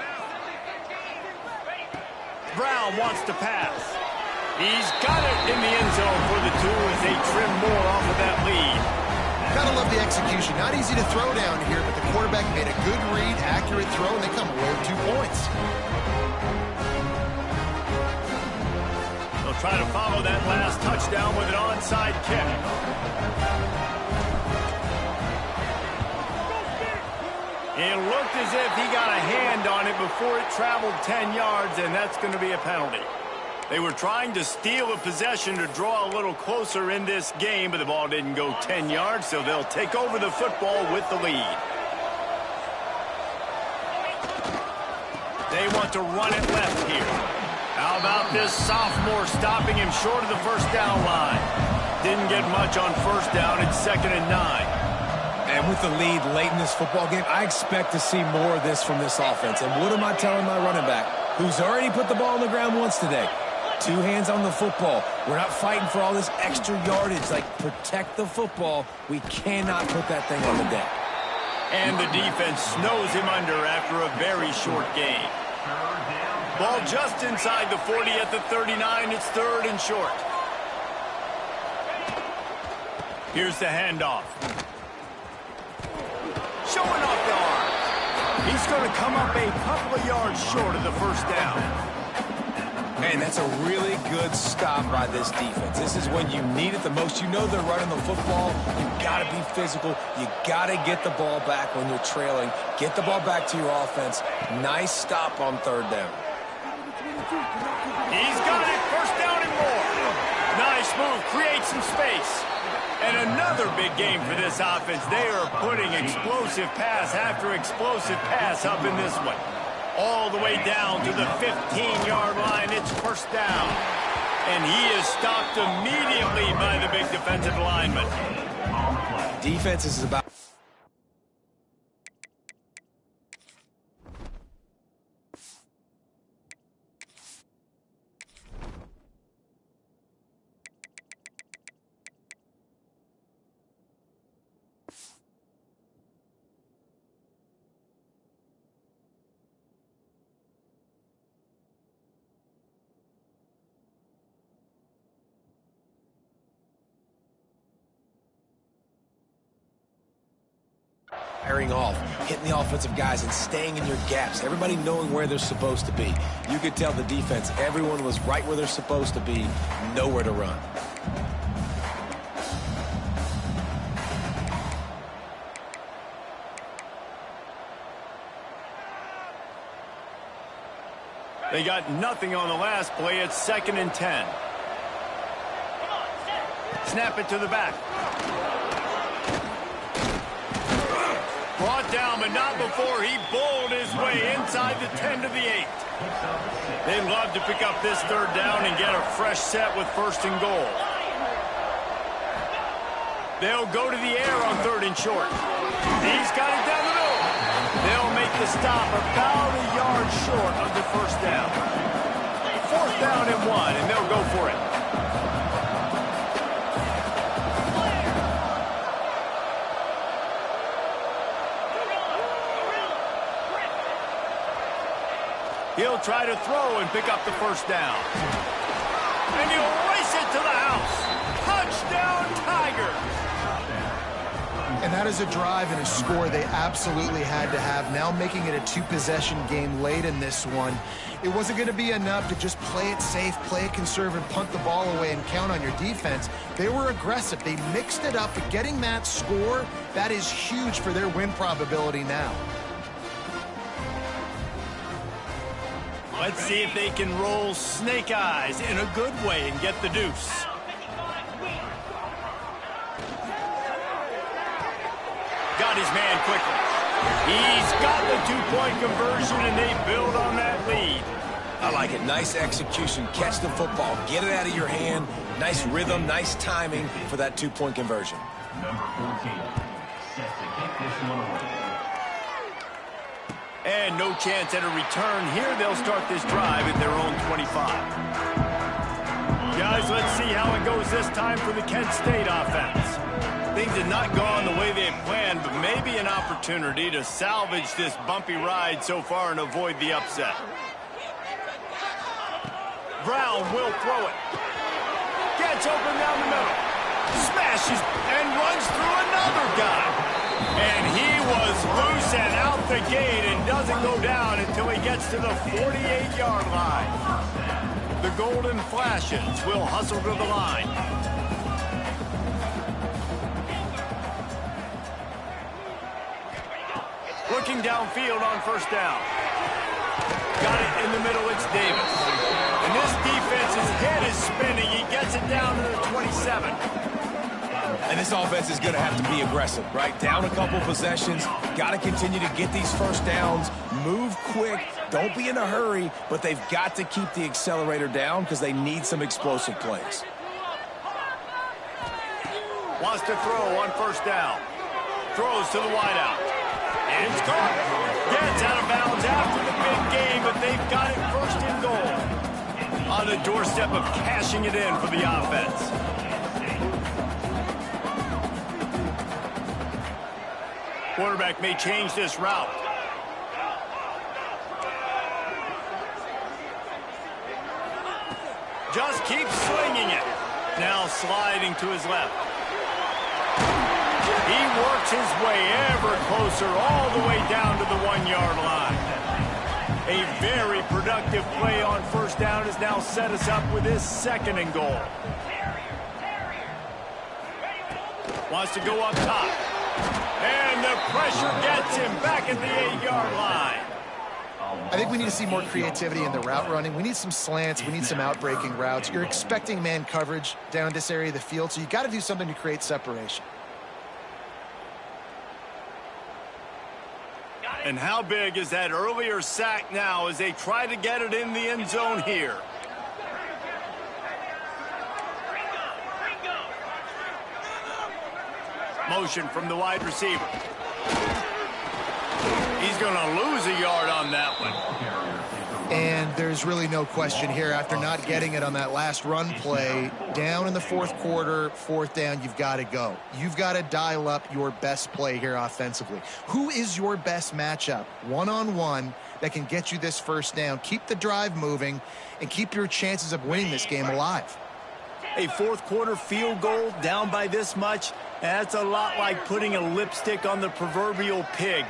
Brown wants to pass. He's got it in the end zone for the two as they trim more off of that lead. Gotta love the execution. Not easy to throw down here, but the quarterback made a good read, accurate throw, and they come away with 2 points. They'll try to follow that last touchdown with an onside kick. It looked as if he got a hand on it before it traveled 10 yards, and that's going to be a penalty. They were trying to steal a possession to draw a little closer in this game, but the ball didn't go 10 yards, so they'll take over the football with the lead. They want to run it left here. How about this sophomore stopping him short of the first down line? Didn't get much on first down. It's 2nd and 9. And with the lead late in this football game, I expect to see more of this from this offense. And what am I telling my running back, who's already put the ball on the ground once today? 2 hands on the football. We're not fighting for all this extra yardage. Like, protect the football. We cannot put that thing on the deck. And the defense snows him under after a very short game. Ball just inside the 40 at the 39. It's 3rd and short. Here's the handoff. Showing off the arm. He's going to come up a couple of yards short of the first down. Man, that's a really good stop by this defense. This is when you need it the most. You know they're running the football. You got to be physical. You got to get the ball back when you're trailing. Get the ball back to your offense. Nice stop on 3rd down. He's got it. First down and more. Nice move. Create some space. And another big game for this offense. They are putting explosive pass after explosive pass up in this one. All the way down to the 15-yard line. It's first down. And he is stopped immediately by the big defensive lineman. Defense is about... firing off, hitting the offensive guys and staying in your gaps, everybody knowing where they're supposed to be. You could tell the defense, everyone was right where they're supposed to be, nowhere to run. They got nothing on the last play. It's 2nd and 10. Snap it to the back. Brought down, but not before he bowled his way inside the 10 to the 8. They'd love to pick up this 3rd down and get a fresh set with 1st and goal. They'll go to the air on 3rd and short. He's got it down the middle. They'll make the stop about a yard short of the 1st down. 4th down and 1, and they'll go for it. He'll try to throw and pick up the 1st down. And he'll race it to the house. Touchdown, Tigers. And that is a drive and a score they absolutely had to have. Now making it a 2-possession game late in this one. It wasn't going to be enough to just play it safe, play it conservative, punt the ball away, and count on your defense. They were aggressive. They mixed it up. But getting that score, that is huge for their win probability now. Let's see if they can roll snake eyes in a good way and get the deuce. Got his man quickly. He's got the 2-point conversion, and they build on that lead. I like it. Nice execution. Catch the football. Get it out of your hand. Nice rhythm, nice timing for that 2-point conversion. Number 14, set to kick this one away. And no chance at a return here. They'll start this drive at their own 25. Guys, let's see how it goes this time for the Kent State offense. Things have not gone the way they had planned, but maybe an opportunity to salvage this bumpy ride so far and avoid the upset. Brown will throw it. Gets open down the middle. Smashes and runs through another guy. And he was loose and out the gate and doesn't go down until he gets to the 48-yard line. The Golden Flashes will hustle to the line. Looking downfield on 1st down. Got it in the middle, it's Davis. And this defense's head is spinning. He gets it down to the 27. And this offense is going to have to be aggressive, right? Down a couple possessions. Got to continue to get these 1st downs. Move quick. Don't be in a hurry, but they've got to keep the accelerator down because they need some explosive plays. Wants to throw on 1st down. Throws to the wideout. And it's caught. Gets out of bounds after the big game, but they've got it 1st and goal. On the doorstep of cashing it in for the offense. Quarterback may change this route. Just keeps slinging it. Now sliding to his left. He works his way ever closer all the way down to the 1-yard line. A very productive play on 1st down has now set us up with his 2nd and goal. Wants to go up top. And the pressure gets him back at the 8-yard line. I think we need to see more creativity in the route running. We need some slants. We need some out-breaking routes. You're expecting man coverage down this area of the field, so you got to do something to create separation. And how big is that earlier sack now as they try to get it in the end zone here? Motion from the wide receiver. He's going to lose a yard on that one. And there's really no question here. After not getting it on that last run play, down in the 4th quarter, 4th down, you've got to go. You've got to dial up your best play here offensively. Who is your best matchup, one-on-one, that can get you this 1st down? Keep the drive moving and keep your chances of winning this game alive. A fourth-quarter field goal down by this much, that's a lot like putting a lipstick on the proverbial pig.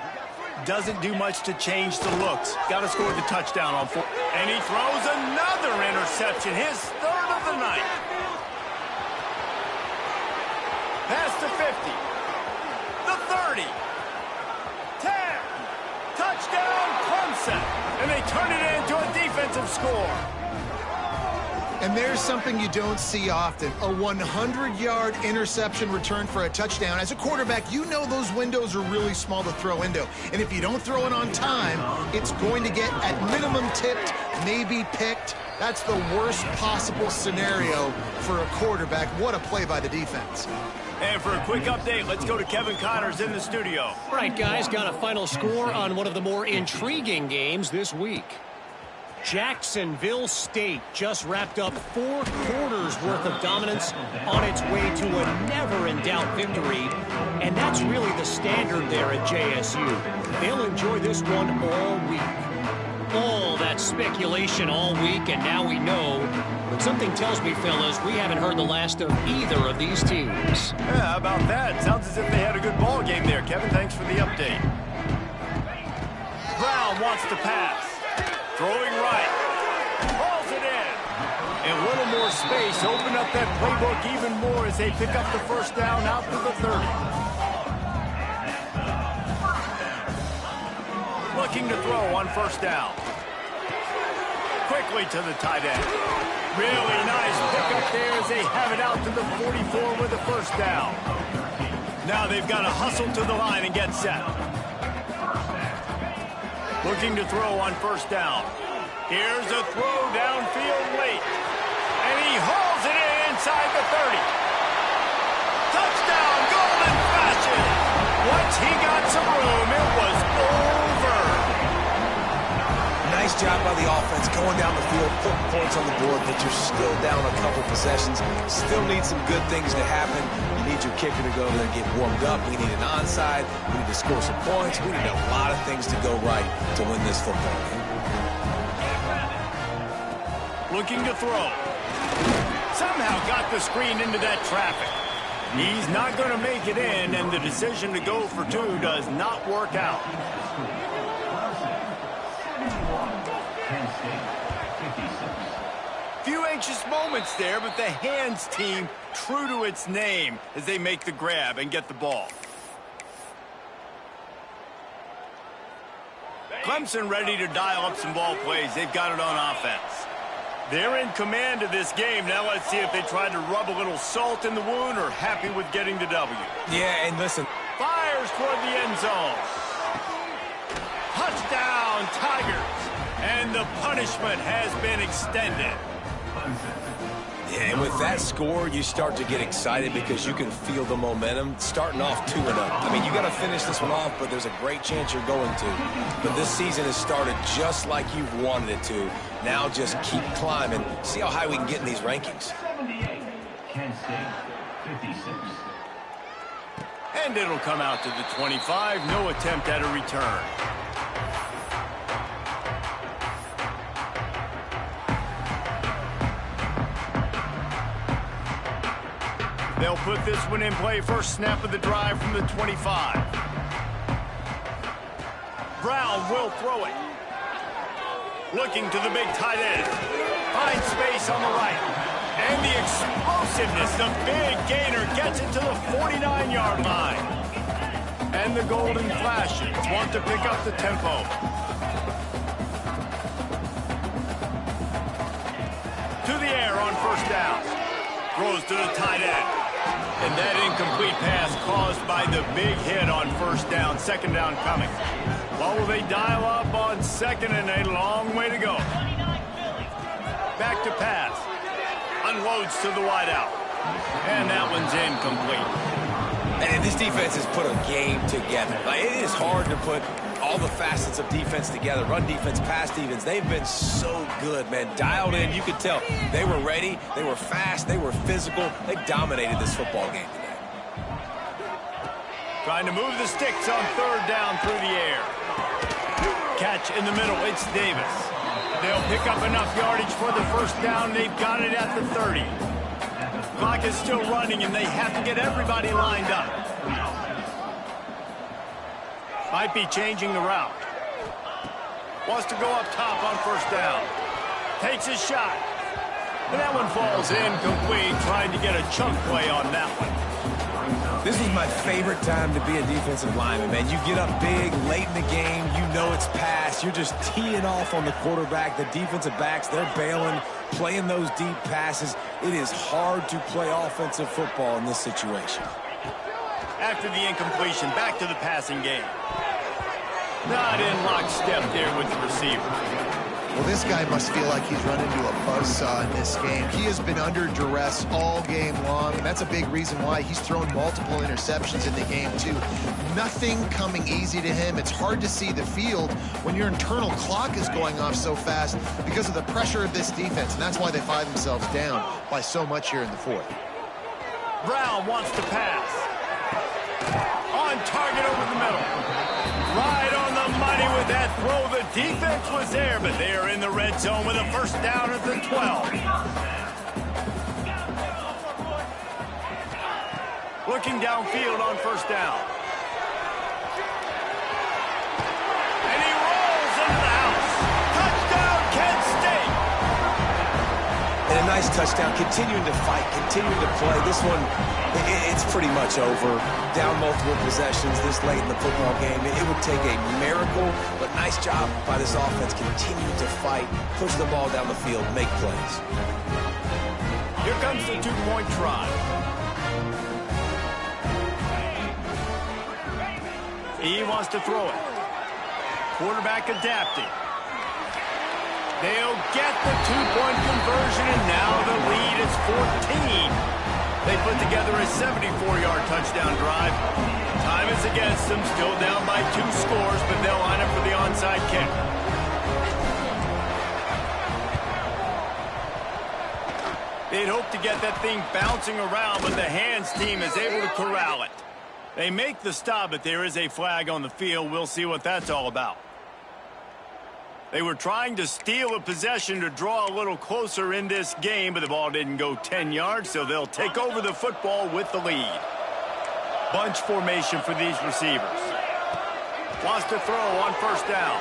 Doesn't do much to change the looks. Got to score the touchdown on fourth. And he throws another interception, his third of the night. Past the 50, the 30, 10, touchdown Clemson, and they turn it into a defensive score. And there's something you don't see often, a 100-yard interception return for a touchdown. As a quarterback, you know those windows are really small to throw into. And if you don't throw it on time, it's going to get at minimum tipped, maybe picked. That's the worst possible scenario for a quarterback. What a play by the defense. And for a quick update, let's go to Kevin Connors in the studio. All right, guys, got a final score on one of the more intriguing games this week. Jacksonville State just wrapped up 4 quarters worth of dominance on its way to a never-in-doubt victory, and that's really the standard there at JSU. They'll enjoy this one all week. All that speculation all week, and now we know. But something tells me, fellas, we haven't heard the last of either of these teams. Yeah, how about that? Sounds as if they had a good ball game there. Kevin, thanks for the update. Brown wants to pass. Throwing right. Hauls it in. And a little more space. Open up that playbook even more as they pick up the first down out to the 30. Looking to throw on first down. Quickly to the tight end. Really nice pickup there as they have it out to the 44 with the first down. Now they've got to hustle to the line and get set. Looking to throw on first down. Here's a throw downfield late. And he hauls it in inside the 30. Touchdown, golden fashion. Once he got some room, it was over. Nice job by the offense going down the field, putting points on the board, but you're still down a couple possessions. Still need some good things to happen. You need your kicker to go over there and get warmed up. We need an onside. We need to score some points. We need a lot of things to go right to win this football game. Looking to throw. Somehow got the screen into that traffic. He's not going to make it in, and the decision to go for 2 does not work out. Few anxious moments there, but the hands team true to its name as they make the grab and get the ball. Clemson ready to dial up some ball plays. They've got it on offense. They're in command of this game. Now let's see if they try to rub a little salt in the wound or happy with getting the W. Yeah, and listen. Fires toward the end zone. Touchdown, Tigers. And the punishment has been extended. Yeah, and with that score, you start to get excited because you can feel the momentum starting off 2-0. I mean, you got to finish this one off, but there's a great chance you're going to. But this season has started just like you've wanted it to. Now just keep climbing. See how high we can get in these rankings. 78, Kent State, 56. And it'll come out to the 25. No attempt at a return. They'll put this one in play. First snap of the drive from the 25. Brown will throw it. Looking to the big tight end. Finds space on the right. And the explosiveness, the big gainer gets it to the 49-yard line. And the Golden Flashes want to pick up the tempo. To the air on first down. Throws to the tight end. And that incomplete pass caused by the big hit on first down. Second down coming. Well, will they dial up on second and a long way to go? Back to pass. Unloads to the wideout. And that one's incomplete. And this defense has put a game together. Like, it is hard to put all the facets of defense together. Run defense, pass defense. They've been so good, man. Dialed in. You could tell they were ready. They were fast. They were physical. They dominated this football game today. Trying to move the sticks on third down through the air. Catch in the middle. It's Davis. They'll pick up enough yardage for the first down. They've got it at the 30. clock is still running, and they have to get everybody lined up. Might be changing the route. Wants to go up top on first down. Takes his shot. And that one falls incomplete, trying to get a chunk play on that one. This was my favorite time to be a defensive lineman, man. You get up big, late in the game, you know it's past. You're just teeing off on the quarterback. The defensive backs, they're bailing, playing those deep passes. It is hard to play offensive football in this situation. After the incompletion, back to the passing game. Not in lockstep there with the receiver. Well, this guy must feel like he's run into a buzzsaw in this game. He has been under duress all game long, and that's a big reason why he's thrown multiple interceptions in the game, too. Nothing coming easy to him. It's hard to see the field when your internal clock is going off so fast because of the pressure of this defense, and that's why they find themselves down by so much here in the fourth. Brown wants to pass. On target over the middle. Right on the money with that throw. The defense was there, but they are in the red zone with a first down at the 12. Looking downfield on first down. And he rolls into the house. Touchdown, Kent State. And a nice touchdown, continuing to fight, continuing to play. This one, it's pretty much over. Down multiple possessions this late in the football game. It would take a miracle, but nice job by this offense. Continue to fight, push the ball down the field, make plays. Here comes the two-point try. He wants to throw it. Quarterback adapting. They'll get the two-point conversion, and now the lead is 14. They put together a 74-yard touchdown drive. Time is against them, still down by 2 scores, but they'll line up for the onside kick. They'd hope to get that thing bouncing around, but the hands team is able to corral it. They make the stop, but there is a flag on the field. We'll see what that's all about. They were trying to steal a possession to draw a little closer in this game, but the ball didn't go 10 yards, so they'll take over the football with the lead. Bunch formation for these receivers. Wants to throw on first down.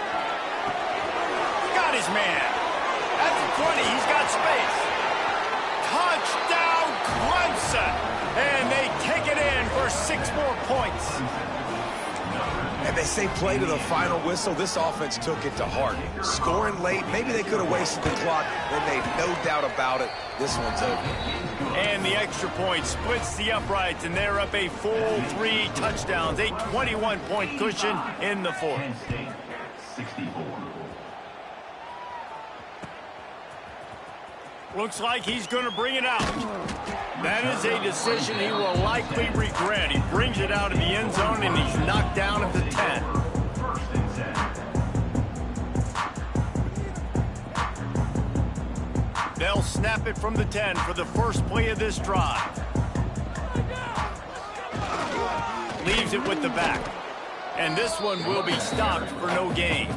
Got his man. At the 20, he's got space. Touchdown, Clemson! And they take it in for 6 more points. And they say play to the final whistle. This offense took it to heart. Scoring late, maybe they could have wasted the clock. Then they've no doubt about it. This one's over. And the extra point splits the uprights, and they're up a full 3 touchdowns. A 21-point cushion in the fourth. Penn State, 64. Looks like he's going to bring it out. That is a decision he will likely regret. He brings it out of the end zone, and he's knocked down at the 10. First and 10. They'll snap it from the 10 for the first play of this drive. Leaves it with the back. And this one will be stopped for no gain.